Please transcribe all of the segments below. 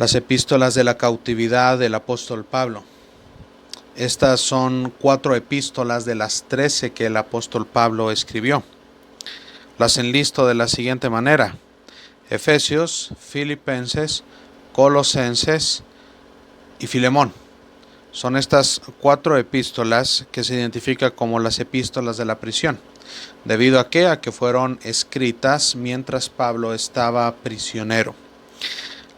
Las epístolas de la cautividad del apóstol Pablo. Estas son 4 epístolas de las 13 que el apóstol Pablo escribió. Las enlisto de la siguiente manera: Efesios, Filipenses, Colosenses y Filemón. Son estas 4 epístolas que se identifican como las epístolas de la prisión. ¿Debido a qué? A que fueron escritas mientras Pablo estaba prisionero.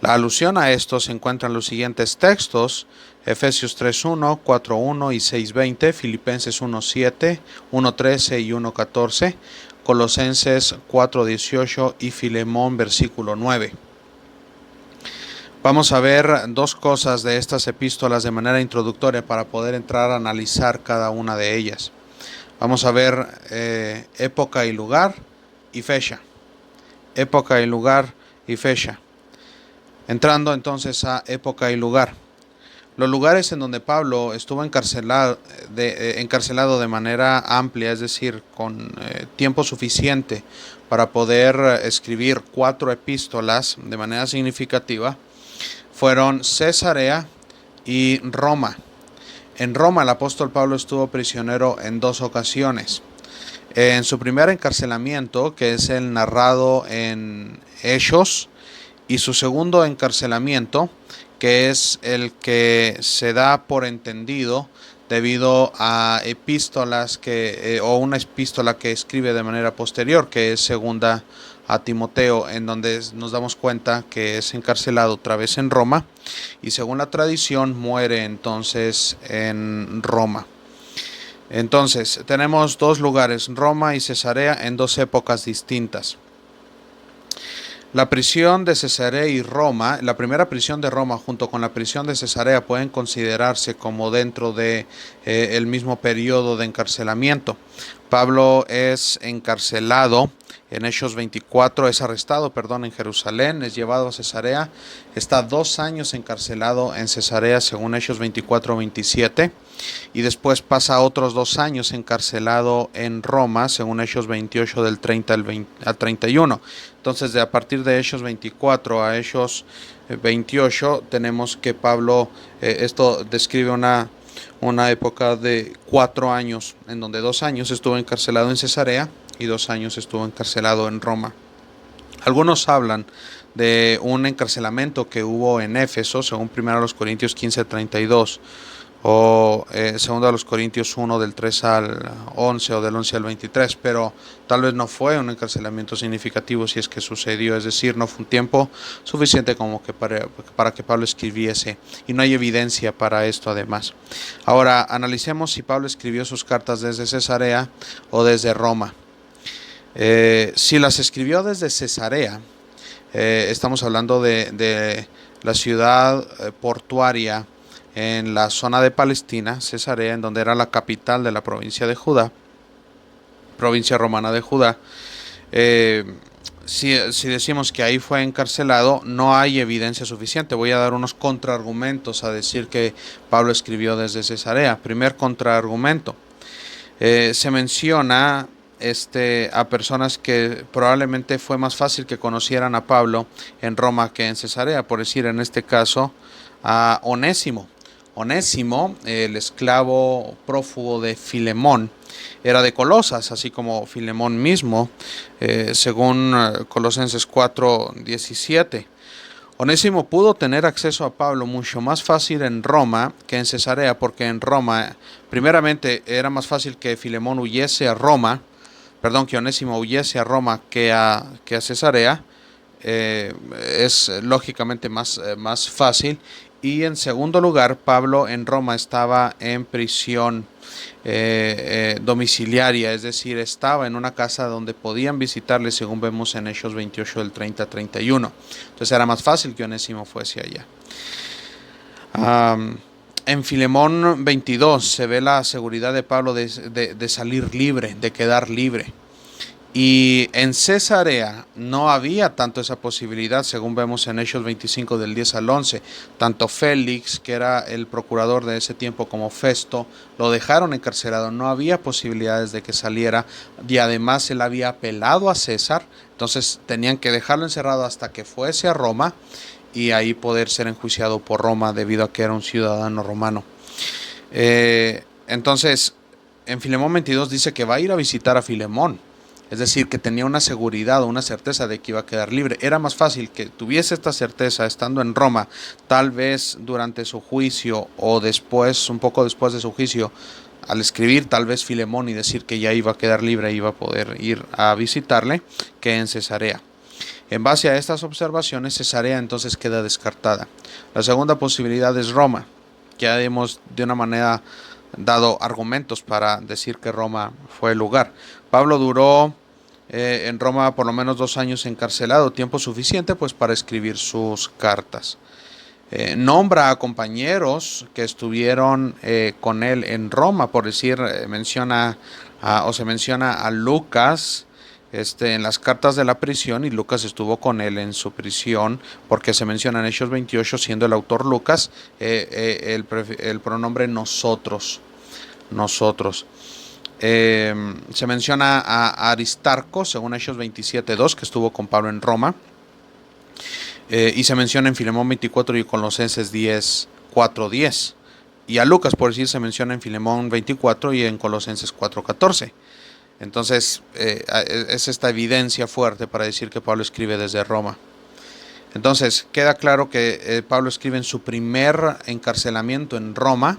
La alusión a esto se encuentra en los siguientes textos: Efesios 3.1, 4.1 y 6.20, Filipenses 1.7, 1.13 y 1.14, Colosenses 4.18 y Filemón versículo 9. Vamos a ver 2 cosas de estas epístolas de manera introductoria para poder entrar a analizar cada una de ellas. Vamos a ver época y lugar y fecha. Época y lugar y fecha. Entrando entonces a época y lugar. Los lugares en donde Pablo estuvo encarcelado de manera amplia, es decir, con tiempo suficiente para poder escribir 4 epístolas de manera significativa, fueron Cesarea y Roma. En Roma el apóstol Pablo estuvo prisionero en 2 ocasiones. En su primer encarcelamiento, que es el narrado en Hechos, y su segundo encarcelamiento, que es el que se da por entendido debido a epístolas o una epístola que escribe de manera posterior, que es segunda a Timoteo, en donde nos damos cuenta que es encarcelado otra vez en Roma y según la tradición muere entonces en Roma. Entonces tenemos 2 lugares, Roma y Cesarea, en 2 épocas distintas. La prisión de Cesarea y Roma, la primera prisión de Roma junto con la prisión de Cesarea pueden considerarse como dentro de el mismo periodo de encarcelamiento. Pablo es encarcelado en Hechos 24, es arrestado, en Jerusalén, es llevado a Cesarea, está 2 años encarcelado en Cesarea según Hechos 24-27 y después pasa otros 2 años encarcelado en Roma según Hechos 28 del 30 al 31. Entonces, a partir de Hechos 24 a Hechos 28 tenemos que Pablo, esto describe una época de 4 años, en donde 2 años estuvo encarcelado en Cesarea y 2 años estuvo encarcelado en Roma. Algunos hablan de un encarcelamiento que hubo en Éfeso, según 1 Corintios 15:32, o 2 Corintios 1 del 3 al 11 o del 11 al 23, pero tal vez no fue un encarcelamiento significativo si es que sucedió, es decir, no fue un tiempo suficiente como que para que Pablo escribiese, y no hay evidencia para esto además. Ahora analicemos si Pablo escribió sus cartas desde Cesarea o desde Roma. Si las escribió desde Cesarea, estamos hablando de la ciudad portuaria en la zona de Palestina, Cesarea, en donde era la capital de la provincia de Judá, provincia romana de Judá. Si decimos que ahí fue encarcelado, no hay evidencia suficiente. Voy a dar unos contraargumentos a decir que Pablo escribió desde Cesarea. Primer contraargumento: se menciona a personas que probablemente fue más fácil que conocieran a Pablo en Roma que en Cesarea. Por decir, en este caso, a Onésimo. Onésimo, el esclavo prófugo de Filemón, era de Colosas, así como Filemón mismo, según Colosenses 4:17. Onésimo pudo tener acceso a Pablo mucho más fácil en Roma que en Cesarea, porque en Roma, primeramente, era más fácil que Filemón huyese a Roma, que Onésimo huyese a Roma que a Cesarea. Es lógicamente más fácil. Y en segundo lugar, Pablo en Roma estaba en prisión domiciliaria, es decir, estaba en una casa donde podían visitarle, según vemos en Hechos 28 del 30 a 31. Entonces era más fácil que Onésimo fuese allá. En Filemón 22 se ve la seguridad de Pablo de salir libre, de quedar libre. Y en Cesarea no había tanto esa posibilidad, según vemos en Hechos 25 del 10 al 11. Tanto Félix, que era el procurador de ese tiempo, como Festo, lo dejaron encarcelado. No había posibilidades de que saliera, y además él había apelado a César, entonces tenían que dejarlo encerrado hasta que fuese a Roma. y ahí poder ser enjuiciado por Roma debido a que era un ciudadano romano. Entonces, en Filemón 22 dice que va a ir a visitar a Filemón. Es decir, que tenía una seguridad o una certeza de que iba a quedar libre. Era más fácil que tuviese esta certeza estando en Roma, tal vez durante su juicio o después, un poco después de su juicio, al escribir tal vez Filemón y decir que ya iba a quedar libre e iba a poder ir a visitarle, que en Cesarea. En base a estas observaciones, Cesarea entonces queda descartada. La segunda posibilidad es Roma. Ya hemos de una manera dado argumentos para decir que Roma fue el lugar. Pablo duró en Roma por lo menos 2 años encarcelado, tiempo suficiente pues para escribir sus cartas. Nombra a compañeros que estuvieron con él en Roma, por decir, se menciona a Lucas en las cartas de la prisión, y Lucas estuvo con él en su prisión, porque se menciona en Hechos 28, siendo el autor Lucas, el pronombre nosotros. Se menciona a Aristarco, según Hechos 27:2, que estuvo con Pablo en Roma. Y se menciona en Filemón 24 y Colosenses 4:10. Y a Lucas, por decir, se menciona en Filemón 24 y en Colosenses 4:14. Entonces, es esta evidencia fuerte para decir que Pablo escribe desde Roma. Entonces, queda claro que Pablo escribe en su primer encarcelamiento en Roma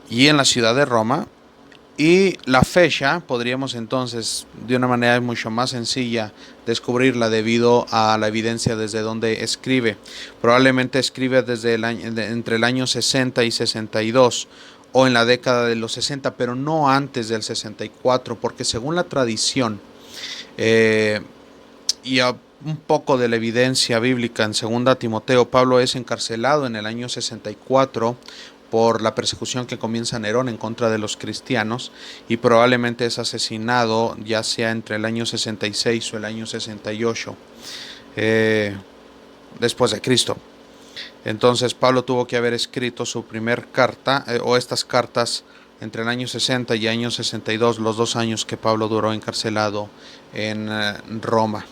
y en la ciudad de Roma. Y la fecha podríamos entonces de una manera mucho más sencilla descubrirla debido a la evidencia desde donde escribe. Probablemente escribe desde entre el año 60 y 62 o en la década de los 60, pero no antes del 64, porque según la tradición y un poco de la evidencia bíblica en 2 Timoteo, Pablo es encarcelado en el año 64 por la persecución que comienza Nerón en contra de los cristianos, y probablemente es asesinado ya sea entre el año 66 o el año 68 después de Cristo. Entonces Pablo tuvo que haber escrito su primer carta o estas cartas entre el año 60 y el año 62, los 2 años que Pablo duró encarcelado en Roma.